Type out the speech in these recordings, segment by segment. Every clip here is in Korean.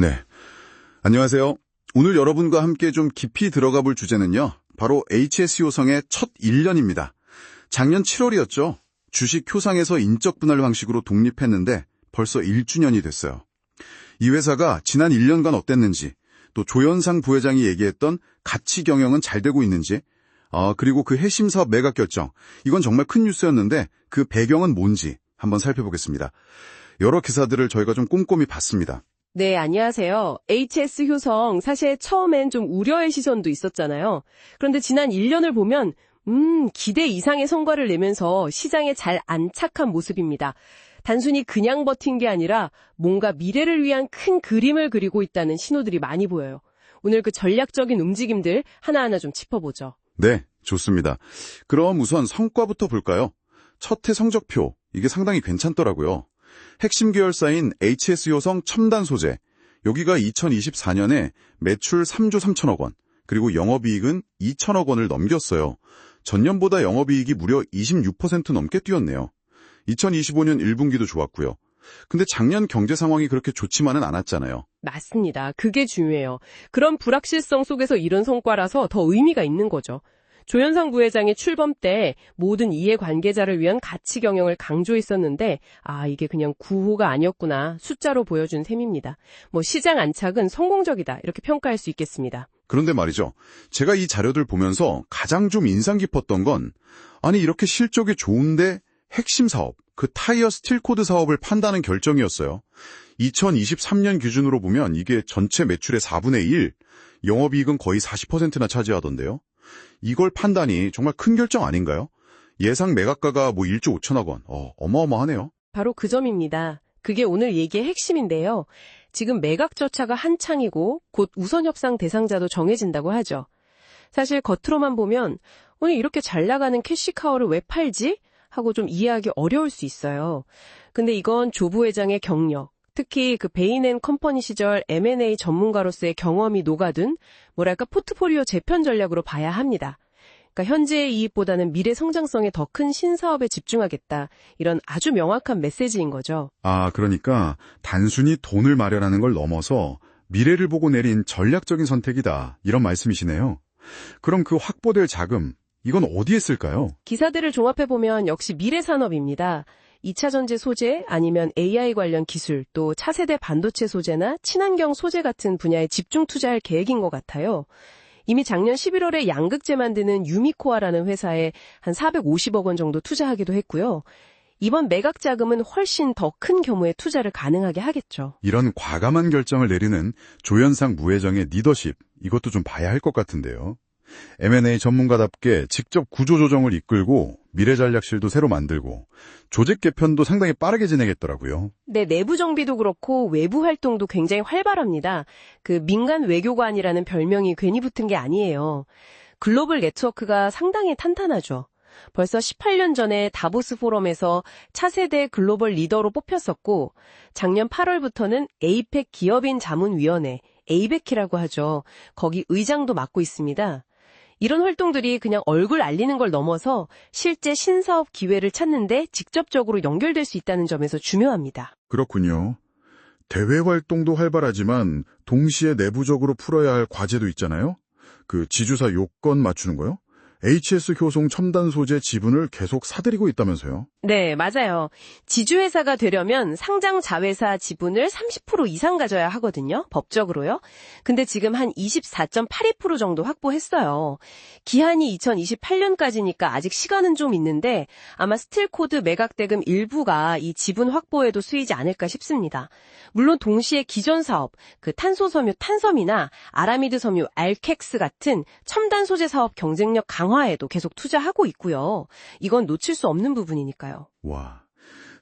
네, 안녕하세요. 오늘 여러분과 함께 좀 깊이 들어가 볼 주제는요. 바로 HS 효성의 첫 1년입니다. 작년 7월이었죠. 주식 효상에서 인적 분할 방식으로 독립했는데 벌써 1주년이 됐어요. 이 회사가 지난 1년간 어땠는지, 또 조현상 부회장이 얘기했던 가치 경영은 잘 되고 있는지, 그리고 그 핵심 사업 매각 결정, 이건 정말 큰 뉴스였는데 그 배경은 뭔지 한번 살펴보겠습니다. 여러 기사들을 저희가 좀 꼼꼼히 봤습니다. 네, 안녕하세요. HS 효성, 사실 처음엔 좀 우려의 시선도 있었잖아요. 그런데 지난 1년을 보면 기대 이상의 성과를 내면서 시장에 잘 안착한 모습입니다. 단순히 그냥 버틴 게 아니라 뭔가 미래를 위한 큰 그림을 그리고 있다는 신호들이 많이 보여요. 오늘 그 전략적인 움직임들 하나하나 좀 짚어보죠. 네, 좋습니다. 그럼 우선 성과부터 볼까요? 첫 해 성적표, 이게 상당히 괜찮더라고요. 핵심 계열사인 HS 효성 첨단 소재, 여기가 2024년에 매출 3조 3천억 원, 그리고 영업이익은 2천억 원을 넘겼어요. 전년보다 영업이익이 무려 26% 넘게 뛰었네요. 2025년 1분기도 좋았고요. 근데 작년 경제 상황이 그렇게 좋지만은 않았잖아요. 맞습니다. 그게 중요해요. 그런 불확실성 속에서 이런 성과라서 더 의미가 있는 거죠. 조현상 부회장이 출범 때 모든 이해관계자를 위한 가치 경영을 강조했었는데 이게 그냥 구호가 아니었구나 숫자로 보여준 셈입니다. 시장 안착은 성공적이다 이렇게 평가할 수 있겠습니다. 그런데 말이죠. 제가 이 자료들 보면서 가장 좀 인상 깊었던 건 이렇게 실적이 좋은데 핵심 사업, 그 타이어 스틸코드 사업을 판다는 결정이었어요. 2023년 기준으로 보면 이게 전체 매출의 4분의 1, 영업이익은 거의 40%나 차지하던데요. 이걸 판다니 정말 큰 결정 아닌가요? 예상 매각가가 1조 5천억 원. 어마어마하네요. 바로 그 점입니다. 그게 오늘 얘기의 핵심인데요. 지금 매각 절차가 한창이고 곧 우선 협상 대상자도 정해진다고 하죠. 사실 겉으로만 보면 이렇게 잘 나가는 캐시카우를 왜 팔지? 하고 좀 이해하기 어려울 수 있어요. 근데 이건 조 부회장의 경력, 특히 그 베인앤컴퍼니 시절 M&A 전문가로서의 경험이 녹아든 포트폴리오 재편 전략으로 봐야 합니다. 그러니까 현재의 이익보다는 미래 성장성에 더 큰 신사업에 집중하겠다. 이런 아주 명확한 메시지인 거죠. 그러니까 단순히 돈을 마련하는 걸 넘어서 미래를 보고 내린 전략적인 선택이다. 이런 말씀이시네요. 그럼 그 확보될 자금, 이건 어디에 쓸까요? 기사들을 종합해보면 역시 미래 산업입니다. 2차 전지 소재 아니면 AI 관련 기술, 또 차세대 반도체 소재나 친환경 소재 같은 분야에 집중 투자할 계획인 것 같아요. 이미 작년 11월에 양극재 만드는 유미코아라는 회사에 한 450억 원 정도 투자하기도 했고요. 이번 매각 자금은 훨씬 더 큰 규모의 투자를 가능하게 하겠죠. 이런 과감한 결정을 내리는 조현상 부회장의 리더십, 이것도 좀 봐야 할 것 같은데요. M&A 전문가답게 직접 구조조정을 이끌고 미래전략실도 새로 만들고 조직 개편도 상당히 빠르게 진행했더라고요. 네, 내부 정비도 그렇고 외부 활동도 굉장히 활발합니다. 그 민간 외교관이라는 별명이 괜히 붙은 게 아니에요. 글로벌 네트워크가 상당히 탄탄하죠. 벌써 18년 전에 다보스 포럼에서 차세대 글로벌 리더로 뽑혔었고 작년 8월부터는 에이펙 기업인 자문위원회, 에이베키라고 하죠. 거기 의장도 맡고 있습니다. 이런 활동들이 그냥 얼굴 알리는 걸 넘어서 실제 신사업 기회를 찾는데 직접적으로 연결될 수 있다는 점에서 중요합니다. 그렇군요. 대외 활동도 활발하지만 동시에 내부적으로 풀어야 할 과제도 있잖아요. 그 지주사 요건 맞추는 거요? HS 효성 첨단 소재 지분을 계속 사들이고 있다면서요? 네, 맞아요. 지주회사가 되려면 상장 자회사 지분을 30% 이상 가져야 하거든요. 법적으로요. 근데 지금 한 24.82% 정도 확보했어요. 기한이 2028년까지니까 아직 시간은 좀 있는데 아마 스틸코드 매각 대금 일부가 이 지분 확보에도 쓰이지 않을까 싶습니다. 물론 동시에 기존 사업, 그 탄소섬유 탄섬이나 아라미드 섬유 알캑스 같은 첨단 소재 사업 경쟁력 강화에도 계속 투자하고 있고요. 이건 놓칠 수 없는 부분이니까요. 와,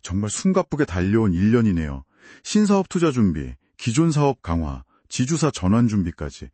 정말 숨가쁘게 달려온 1년이네요. 신사업 투자 준비, 기존 사업 강화, 지주사 전환 준비까지.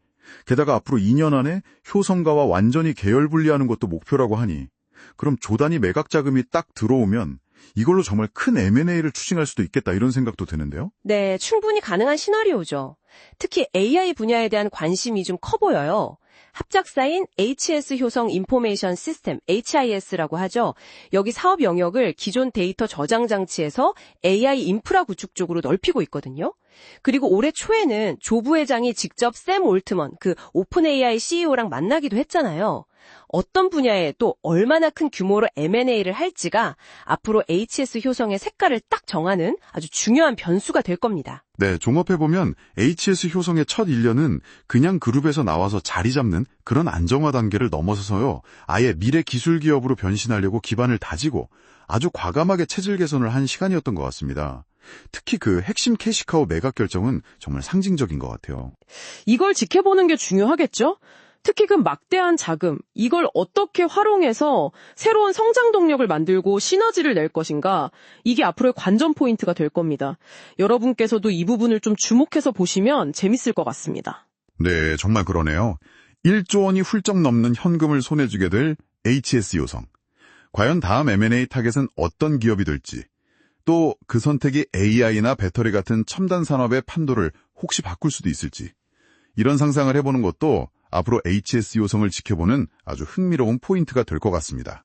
게다가 앞으로 2년 안에 효성가와 완전히 계열 분리하는 것도 목표라고 하니 그럼 조단위 매각 자금이 딱 들어오면 이걸로 정말 큰 M&A를 추진할 수도 있겠다 이런 생각도 드는데요. 네, 충분히 가능한 시나리오죠. 특히 AI 분야에 대한 관심이 좀 커 보여요. 합작사인 HS 효성 인포메이션 시스템, HIS라고 하죠. 여기 사업 영역을 기존 데이터 저장 장치에서 AI 인프라 구축 쪽으로 넓히고 있거든요. 그리고 올해 초에는 조 부회장이 직접 샘 올트먼, 그 오픈 AI CEO랑 만나기도 했잖아요. 어떤 분야에 또 얼마나 큰 규모로 M&A를 할지가 앞으로 HS 효성의 색깔을 딱 정하는 아주 중요한 변수가 될 겁니다. 네, 종합해보면 HS 효성의 첫 1년은 그냥 그룹에서 나와서 자리 잡는 그런 안정화 단계를 넘어서서요. 아예 미래 기술 기업으로 변신하려고 기반을 다지고 아주 과감하게 체질 개선을 한 시간이었던 것 같습니다. 특히 그 핵심 캐시카우 매각 결정은 정말 상징적인 것 같아요. 이걸 지켜보는 게 중요하겠죠? 특히 그 막대한 자금, 이걸 어떻게 활용해서 새로운 성장 동력을 만들고 시너지를 낼 것인가, 이게 앞으로의 관전 포인트가 될 겁니다. 여러분께서도 이 부분을 좀 주목해서 보시면 재밌을 것 같습니다. 네, 정말 그러네요. 1조 원이 훌쩍 넘는 현금을 손에 쥐게 될 HS 효성. 과연 다음 M&A 타겟은 어떤 기업이 될지, 또 그 선택이 AI나 배터리 같은 첨단 산업의 판도를 혹시 바꿀 수도 있을지, 이런 상상을 해보는 것도 앞으로 HS 효성을 지켜보는 아주 흥미로운 포인트가 될 것 같습니다.